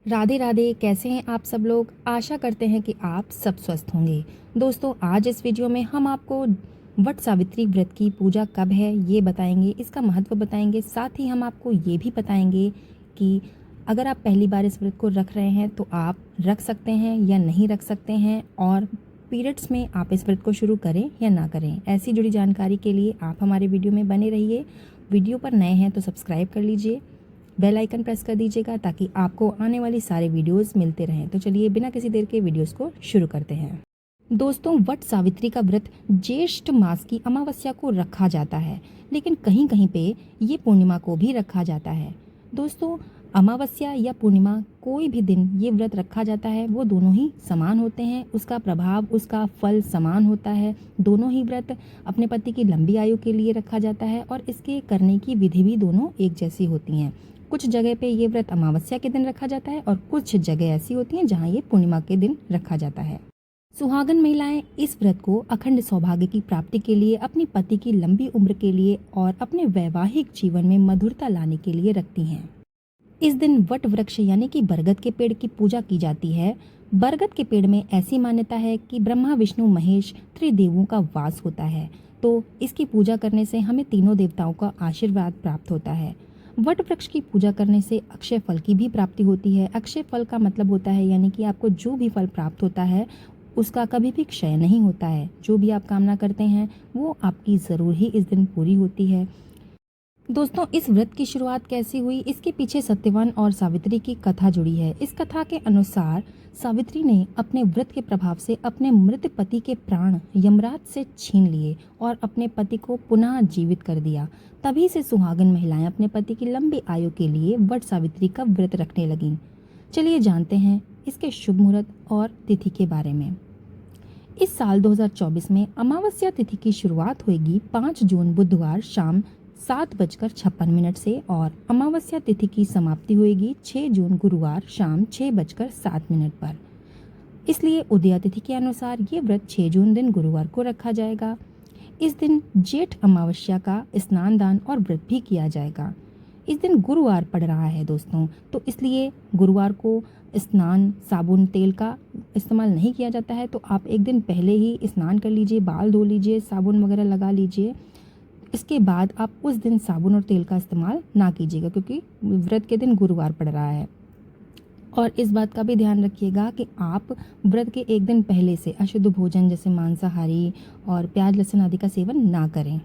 राधे राधे। कैसे हैं आप सब लोग? आशा करते हैं कि आप सब स्वस्थ होंगे। दोस्तों, आज इस वीडियो में हम आपको वट सावित्री व्रत की पूजा कब है ये बताएंगे, इसका महत्व बताएंगे। साथ ही हम आपको ये भी बताएंगे कि अगर आप पहली बार इस व्रत को रख रहे हैं तो आप रख सकते हैं या नहीं रख सकते हैं, और पीरियड्स में आप इस व्रत को शुरू करें या ना करें। ऐसी जुड़ी जानकारी के लिए आप हमारे वीडियो में बने रहिए। वीडियो पर नए हैं तो सब्सक्राइब कर लीजिए, बेल आइकन प्रेस कर दीजिएगा ताकि आपको आने वाली सारे वीडियोस मिलते रहें। तो चलिए बिना किसी देर के वीडियोस को शुरू करते हैं। दोस्तों, वट सावित्री का व्रत ज्येष्ठ मास की अमावस्या को रखा जाता है, लेकिन कहीं कहीं पे ये पूर्णिमा को भी रखा जाता है। दोस्तों, अमावस्या या पूर्णिमा कोई भी दिन ये व्रत रखा जाता है, वो दोनों ही समान होते हैं। उसका प्रभाव, उसका फल समान होता है। दोनों ही व्रत अपने पति की लंबी आयु के लिए रखा जाता है और इसके करने की विधि भी दोनों एक जैसी होती हैं। कुछ जगह पे ये व्रत अमावस्या के दिन रखा जाता है और कुछ जगह ऐसी होती हैं जहाँ ये पूर्णिमा के दिन रखा जाता है। सुहागन महिलाएं इस व्रत को अखंड सौभाग्य की प्राप्ति के लिए, अपनी पति की लंबी उम्र के लिए और अपने वैवाहिक जीवन में मधुरता लाने के लिए रखती हैं। इस दिन वट वृक्ष यानी कि बरगद के पेड़ की पूजा की जाती है। बरगद के पेड़ में ऐसी मान्यता है कि ब्रह्मा विष्णु महेश त्रिदेवों का वास होता है, तो इसकी पूजा करने से हमें तीनों देवताओं का आशीर्वाद प्राप्त होता है। वट वृक्ष की पूजा करने से अक्षय फल की भी प्राप्ति होती है। अक्षय फल का मतलब होता है यानी कि आपको जो भी फल प्राप्त होता है उसका कभी भी क्षय नहीं होता है। जो भी आप कामना करते हैं वो आपकी ज़रूर ही इस दिन पूरी होती है। दोस्तों, इस व्रत की शुरुआत कैसे हुई, इसके पीछे सत्यवान और सावित्री की कथा जुड़ी है। इस कथा के अनुसार सावित्री ने अपने व्रत के प्रभाव से अपने मृत पति के प्राण यमराज से छीन लिए और अपने पति को पुनः जीवित कर दिया। तभी से सुहागन महिलाएं अपने पति की लंबी आयु के लिए वट सावित्री का व्रत रखने लगीं। चलिए जानते हैं इसके शुभ मुहूर्त और तिथि के बारे में। इस साल 2024 में अमावस्या तिथि की शुरुआत होगी 5 जून बुधवार शाम 7:56 से और अमावस्या तिथि की समाप्ति होगी 6 जून गुरुवार शाम 6:07 पर। इसलिए उदया तिथि के अनुसार ये व्रत 6 जून दिन गुरुवार को रखा जाएगा। इस दिन जेठ अमावस्या का स्नान दान और व्रत भी किया जाएगा। इस दिन गुरुवार पड़ रहा है दोस्तों, तो इसलिए गुरुवार को स्नान, साबुन, तेल का इस्तेमाल नहीं किया जाता है। तो आप एक दिन पहले ही स्नान कर लीजिए, बाल धो लीजिए, साबुन वगैरह लगा लीजिए। इसके बाद आप उस दिन साबुन और तेल का इस्तेमाल ना कीजिएगा, क्योंकि व्रत के दिन गुरुवार पड़ रहा है। और इस बात का भी ध्यान रखिएगा कि आप व्रत के एक दिन पहले से अशुद्ध भोजन जैसे मांसाहारी और प्याज लहसुन आदि का सेवन ना करें।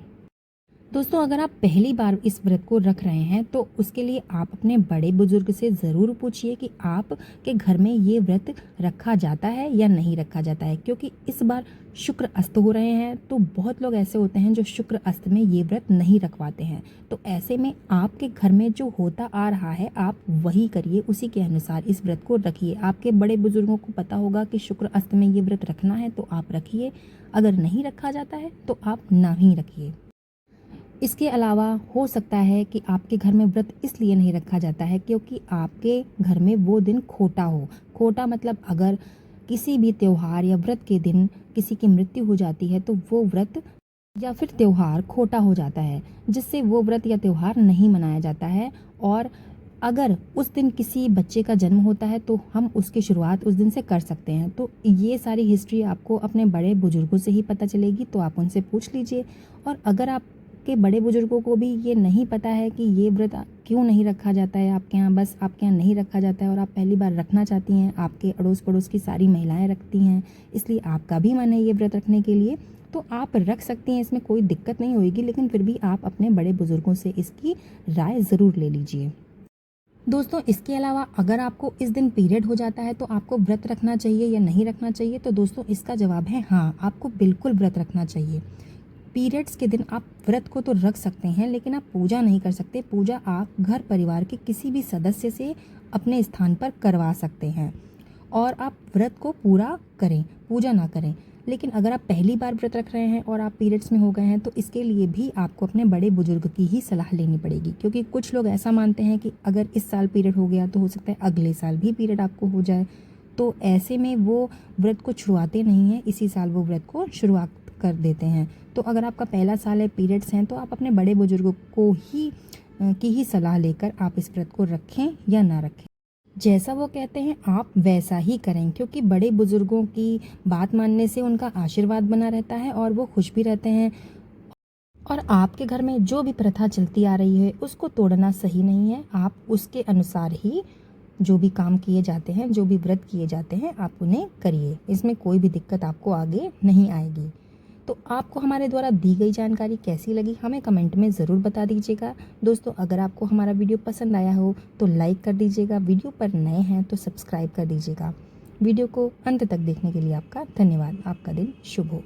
दोस्तों, अगर आप पहली बार इस व्रत को रख रहे हैं तो उसके लिए आप अपने बड़े बुजुर्ग से ज़रूर पूछिए कि आपके घर में ये व्रत रखा जाता है या नहीं रखा जाता है, क्योंकि इस बार शुक्र अस्त हो रहे हैं। तो बहुत लोग ऐसे होते हैं जो शुक्र अस्त में ये व्रत नहीं रखवाते हैं। तो ऐसे में आपके घर में जो होता आ रहा है आप वही करिए, उसी के अनुसार इस व्रत को रखिए। आपके बड़े बुजुर्गों को पता होगा कि शुक्र अस्त में ये व्रत रखना है तो आप रखिए, अगर नहीं रखा जाता है तो आप ना ही रखिए। इसके अलावा हो सकता है कि आपके घर में व्रत इसलिए नहीं रखा जाता है क्योंकि आपके घर में वो दिन खोटा हो। खोटा मतलब अगर किसी भी त्योहार या व्रत के दिन किसी की मृत्यु हो जाती है तो वो व्रत या फिर त्योहार खोटा हो जाता है, जिससे वो व्रत या त्योहार नहीं मनाया जाता है। और अगर उस दिन किसी बच्चे का जन्म होता है तो हम उसकी शुरुआत उस दिन से कर सकते हैं। तो ये सारी हिस्ट्री आपको अपने बड़े बुजुर्गों से ही पता चलेगी, तो आप उनसे पूछ लीजिए। और अगर आपके बड़े बुजुर्गों को भी ये नहीं पता है कि ये व्रत क्यों नहीं रखा जाता है आपके यहाँ, बस आपके यहाँ नहीं रखा जाता है और आप पहली बार रखना चाहती हैं, आपके अड़ोस पड़ोस की सारी महिलाएं रखती हैं, इसलिए आपका भी मन है ये व्रत रखने के लिए, तो आप रख सकती हैं, इसमें कोई दिक्कत नहीं होगी। लेकिन फिर भी आप अपने बड़े बुजुर्गों से इसकी राय ज़रूर ले लीजिए। दोस्तों, इसके अलावा अगर आपको इस दिन पीरियड हो जाता है तो आपको व्रत रखना चाहिए या नहीं रखना चाहिए, तो दोस्तों इसका जवाब है हाँ, आपको बिल्कुल व्रत रखना चाहिए। पीरियड्स के दिन आप व्रत को तो रख सकते हैं, लेकिन आप पूजा नहीं कर सकते। पूजा आप घर परिवार के किसी भी सदस्य से अपने स्थान पर करवा सकते हैं और आप व्रत को पूरा करें, पूजा ना करें। लेकिन अगर आप पहली बार व्रत रख रहे हैं और आप पीरियड्स में हो गए हैं तो इसके लिए भी आपको अपने बड़े बुजुर्ग की ही सलाह लेनी पड़ेगी, क्योंकि कुछ लोग ऐसा मानते हैं कि अगर इस साल पीरियड हो गया तो हो सकता है अगले साल भी पीरियड आपको हो जाए। तो ऐसे में वो व्रत को छुड़वाते नहीं हैं, इसी साल वो व्रत को शुरुआत कर देते हैं। तो अगर आपका पहला साल है, पीरियड्स हैं, तो आप अपने बड़े बुजुर्गों को ही की ही सलाह लेकर आप इस व्रत को रखें या ना रखें। जैसा वो कहते हैं आप वैसा ही करें, क्योंकि बड़े बुजुर्गों की बात मानने से उनका आशीर्वाद बना रहता है और वो खुश भी रहते हैं। और आपके घर में जो भी प्रथा चलती आ रही है उसको तोड़ना सही नहीं है। आप उसके अनुसार ही जो भी काम किए जाते हैं, जो भी व्रत किए जाते हैं, आप उन्हें करिए। इसमें कोई भी दिक्कत आपको आगे नहीं आएगी। तो आपको हमारे द्वारा दी गई जानकारी कैसी लगी हमें कमेंट में ज़रूर बता दीजिएगा। दोस्तों, अगर आपको हमारा वीडियो पसंद आया हो तो लाइक कर दीजिएगा, वीडियो पर नए हैं तो सब्सक्राइब कर दीजिएगा। वीडियो को अंत तक देखने के लिए आपका धन्यवाद। आपका दिन शुभ हो।